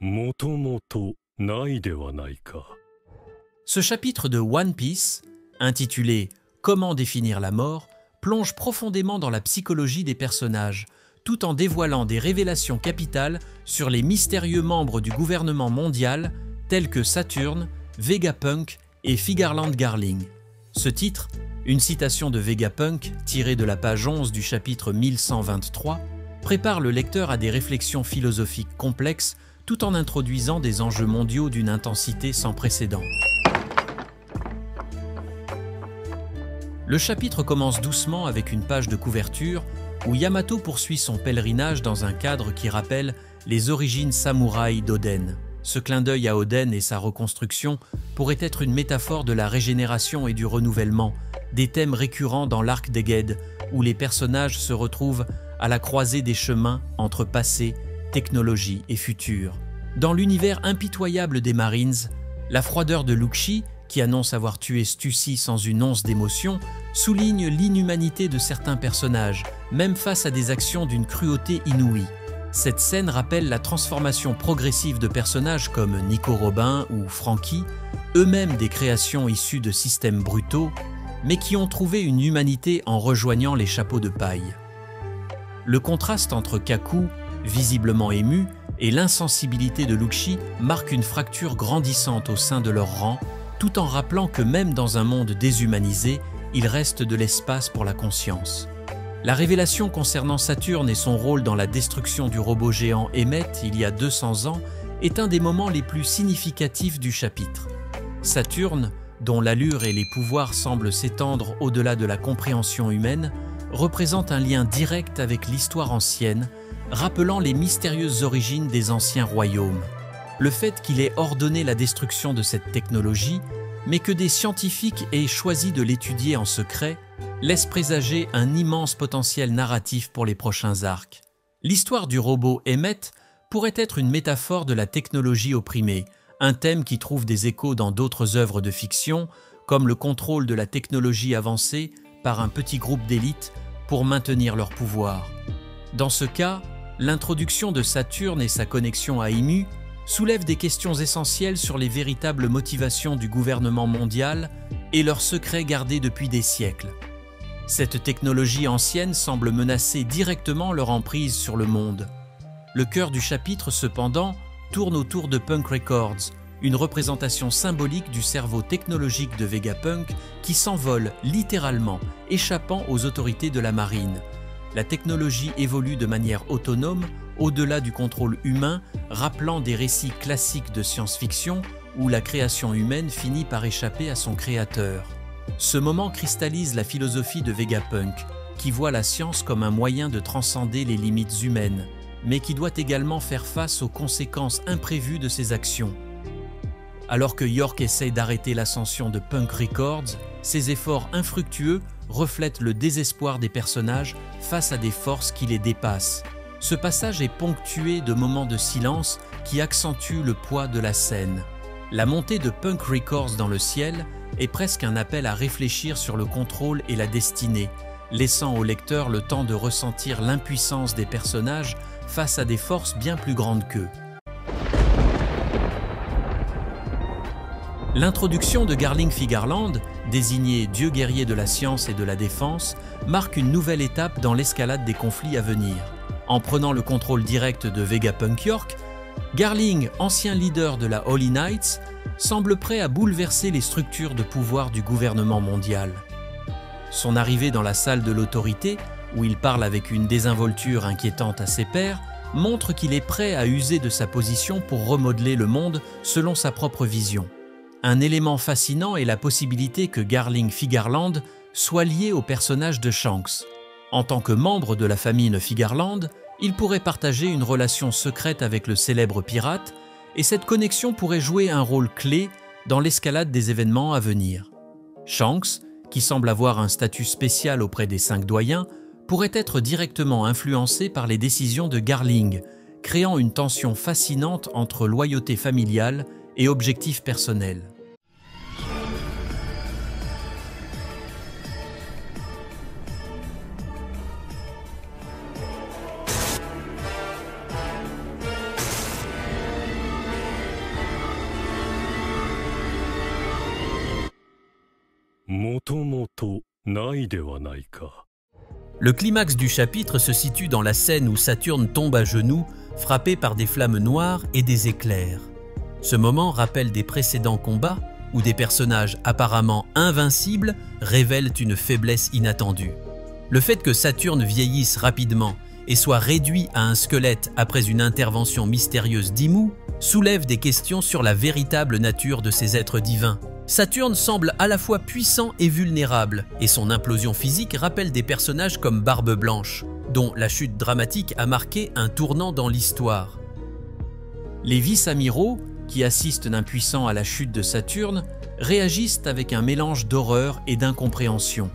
もともとないではないか。 Ce chapitre de One Piece, intitulé « Comment définir la mort », plonge profondément dans la psychologie des personnages, tout en dévoilant des révélations capitales sur les mystérieux membres du gouvernement mondial tels que Saturne, Vegapunk et Figarland Garling. Ce titre, une citation de Vegapunk tirée de la page 11 du chapitre 1123, prépare le lecteur à des réflexions philosophiques complexes tout en introduisant des enjeux mondiaux d'une intensité sans précédent. Le chapitre commence doucement avec une page de couverture où Yamato poursuit son pèlerinage dans un cadre qui rappelle les origines samouraïs d'Oden. Ce clin d'œil à Oden et sa reconstruction pourrait être une métaphore de la régénération et du renouvellement, des thèmes récurrents dans l'arc d'Eged, où les personnages se retrouvent à la croisée des chemins entre passé, technologie et futur. Dans l'univers impitoyable des Marines, la froideur de Lucci, qui annonce avoir tué Stussy sans une once d'émotion, souligne l'inhumanité de certains personnages, même face à des actions d'une cruauté inouïe. Cette scène rappelle la transformation progressive de personnages comme Nico Robin ou Franky, eux-mêmes des créations issues de systèmes brutaux, mais qui ont trouvé une humanité en rejoignant les chapeaux de paille. Le contraste entre Kaku, visiblement ému, et l'insensibilité de Lucci marque une fracture grandissante au sein de leur rang, tout en rappelant que même dans un monde déshumanisé, il reste de l'espace pour la conscience. La révélation concernant Saturne et son rôle dans la destruction du robot géant Emmet il y a 200 ans est un des moments les plus significatifs du chapitre. Saturne, dont l'allure et les pouvoirs semblent s'étendre au-delà de la compréhension humaine, représente un lien direct avec l'histoire ancienne, rappelant les mystérieuses origines des anciens royaumes. Le fait qu'il ait ordonné la destruction de cette technologie, mais que des scientifiques aient choisi de l'étudier en secret, laisse présager un immense potentiel narratif pour les prochains arcs. L'histoire du robot Emmet pourrait être une métaphore de la technologie opprimée, un thème qui trouve des échos dans d'autres œuvres de fiction, comme le contrôle de la technologie avancée par un petit groupe d'élite pour maintenir leur pouvoir. Dans ce cas, l'introduction de Saturne et sa connexion à Imu soulève des questions essentielles sur les véritables motivations du gouvernement mondial et leurs secrets gardés depuis des siècles. Cette technologie ancienne semble menacer directement leur emprise sur le monde. Le cœur du chapitre, cependant, tourne autour de Punk Records, une représentation symbolique du cerveau technologique de Vegapunk qui s'envole littéralement, échappant aux autorités de la marine. La technologie évolue de manière autonome, au-delà du contrôle humain, rappelant des récits classiques de science-fiction où la création humaine finit par échapper à son créateur. Ce moment cristallise la philosophie de Vegapunk, qui voit la science comme un moyen de transcender les limites humaines, mais qui doit également faire face aux conséquences imprévues de ses actions. Alors que York essaie d'arrêter l'ascension de Punk Records, ses efforts infructueux reflètent le désespoir des personnages face à des forces qui les dépassent. Ce passage est ponctué de moments de silence qui accentuent le poids de la scène. La montée de Punk Records dans le ciel est presque un appel à réfléchir sur le contrôle et la destinée, laissant au lecteur le temps de ressentir l'impuissance des personnages face à des forces bien plus grandes qu'eux. L'introduction de Garling Figarland, désigné dieu guerrier de la science et de la défense, marque une nouvelle étape dans l'escalade des conflits à venir. En prenant le contrôle direct de Vegapunk York, Garling, ancien leader de la Holy Knights, semble prêt à bouleverser les structures de pouvoir du gouvernement mondial. Son arrivée dans la salle de l'autorité, où il parle avec une désinvolture inquiétante à ses pairs, montre qu'il est prêt à user de sa position pour remodeler le monde selon sa propre vision. Un élément fascinant est la possibilité que Garling Figarland soit lié au personnage de Shanks. En tant que membre de la famille Figarland, il pourrait partager une relation secrète avec le célèbre pirate, et cette connexion pourrait jouer un rôle clé dans l'escalade des événements à venir. Shanks, qui semble avoir un statut spécial auprès des 5 doyens, pourrait être directement influencé par les décisions de Garling, créant une tension fascinante entre loyauté familiale et objectifs personnels. もともとないではないか。 Le climax du chapitre se situe dans la scène où Saturne tombe à genoux, frappé par des flammes noires et des éclairs. Ce moment rappelle des précédents combats où des personnages apparemment invincibles révèlent une faiblesse inattendue. Le fait que Saturne vieillisse rapidement et soit réduit à un squelette après une intervention mystérieuse d'Imou soulève des questions sur la véritable nature de ces êtres divins. Saturne semble à la fois puissant et vulnérable, et son implosion physique rappelle des personnages comme Barbe Blanche, dont la chute dramatique a marqué un tournant dans l'histoire. Les vice-amiraux, qui assistent d'impuissants à la chute de Saturne, réagissent avec un mélange d'horreur et d'incompréhension.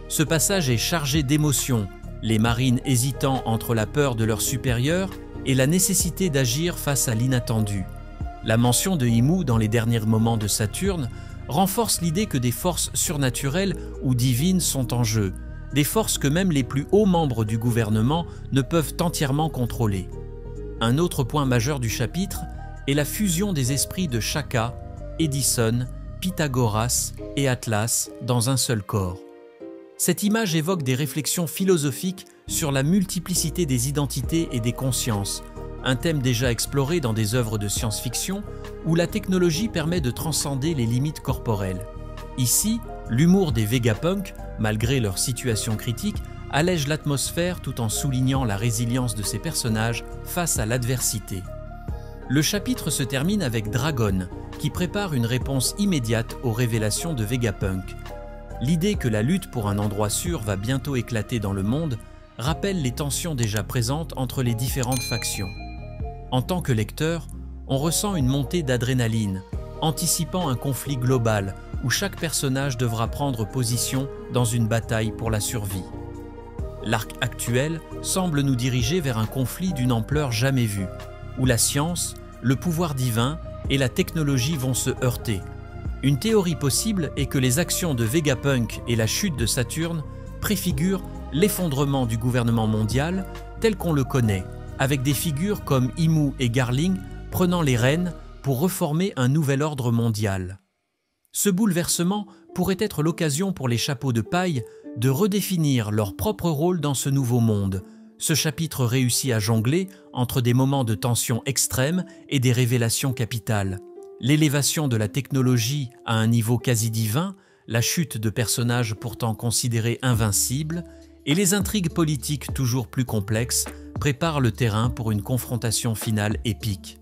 Ce passage est chargé d'émotions, les marines hésitant entre la peur de leurs supérieurs et la nécessité d'agir face à l'inattendu. La mention de Imou dans les derniers moments de Saturne renforce l'idée que des forces surnaturelles ou divines sont en jeu, des forces que même les plus hauts membres du gouvernement ne peuvent entièrement contrôler. Un autre point majeur du chapitre est la fusion des esprits de Shaka, Edison, Pythagoras et Atlas dans un seul corps. Cette image évoque des réflexions philosophiques sur la multiplicité des identités et des consciences, un thème déjà exploré dans des œuvres de science-fiction où la technologie permet de transcender les limites corporelles. Ici, l'humour des Vegapunk, malgré leur situation critique, allège l'atmosphère tout en soulignant la résilience de ces personnages face à l'adversité. Le chapitre se termine avec Dragon, qui prépare une réponse immédiate aux révélations de Vegapunk. L'idée que la lutte pour un endroit sûr va bientôt éclater dans le monde rappelle les tensions déjà présentes entre les différentes factions. En tant que lecteur, on ressent une montée d'adrénaline, anticipant un conflit global où chaque personnage devra prendre position dans une bataille pour la survie. L'arc actuel semble nous diriger vers un conflit d'une ampleur jamais vue, où la science, le pouvoir divin et la technologie vont se heurter. Une théorie possible est que les actions de Vegapunk et la chute de Saturne préfigurent l'effondrement du gouvernement mondial tel qu'on le connaît, avec des figures comme Imou et Garling prenant les rênes pour reformer un nouvel ordre mondial. Ce bouleversement pourrait être l'occasion pour les chapeaux de paille de redéfinir leur propre rôle dans ce nouveau monde. Ce chapitre réussit à jongler entre des moments de tension extrême et des révélations capitales. L'élévation de la technologie à un niveau quasi divin, la chute de personnages pourtant considérés invincibles, et les intrigues politiques toujours plus complexes préparent le terrain pour une confrontation finale épique.